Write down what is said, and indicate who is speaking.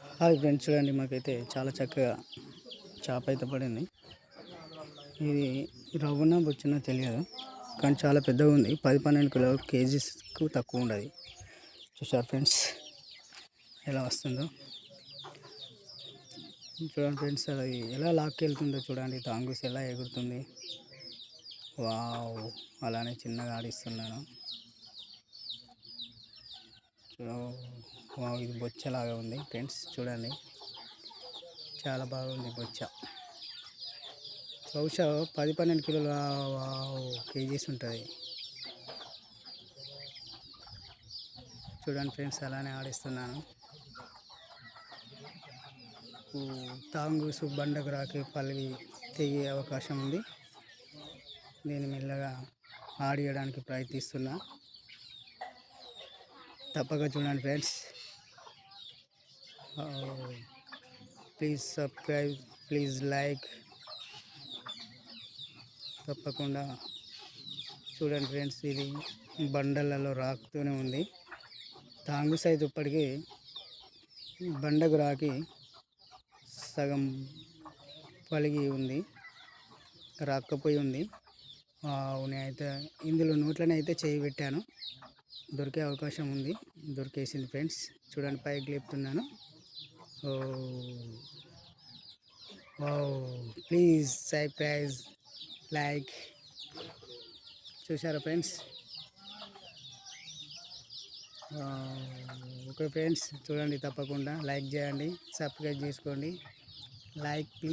Speaker 1: Hi friends, చూడండి మాకైతే చాలా చక్కగా చేప అయితే పడింది. ఇది రవ్వున బొచ్చున తెలియదు, కానీ చాలా పెద్దగా ఉంది. 10-12 కేజీస్కు తక్కువ ఉండదు. చూసారు ఫ్రెండ్స్ ఎలా వస్తుందో. చూడండి ఫ్రెండ్స్, అది ఎలా లాక్కెళ్తుందో చూడండి. తాంగుస్ ఎలా ఎగురుతుంది. వావ్, అలానే చిన్నగా ఆడిస్తున్నాను. వావ్, ఇది బొచ్చలాగా ఉంది ఫ్రెండ్స్. చూడండి, చాలా బాగుంది బొచ్చ. బహుశా 10-12 కేజీస్ ఉంటుంది. చూడండి ఫ్రెండ్స్, అలానే ఆడిస్తున్నాను. తాంగుసు బండకు రాకి పలిగి తెగే అవకాశం ఉంది. నేను మెల్లగా ఆడియడానికి ప్రయత్నిస్తున్నా. తప్పక చూడండి friends. Please subscribe, please like. తప్పకుండా చూడండి ఫ్రెండ్స్. ఇది బండలలో రాకుతూనే ఉంది. తాంగు సైజు ఇప్పటికీ బండకు రాకి సగం పలిగి ఉంది, రాక్కపోయి ఉంది. నేనైతే ఇందులో నోట్లోనే అయితే చేయి పెట్టాను. దొరికే అవకాశం ఉంది. దొరికేసింది ఫ్రెండ్స్. చూడండి, పైకి లేపుతున్నాను. Please subscribe, like. చూసారా ఫ్రెండ్స్? ఓకే ఫ్రెండ్స్, చూడండి. తప్పకుండా లైక్ చేయండి, సబ్స్క్రైబ్ చేసుకోండి. Like please.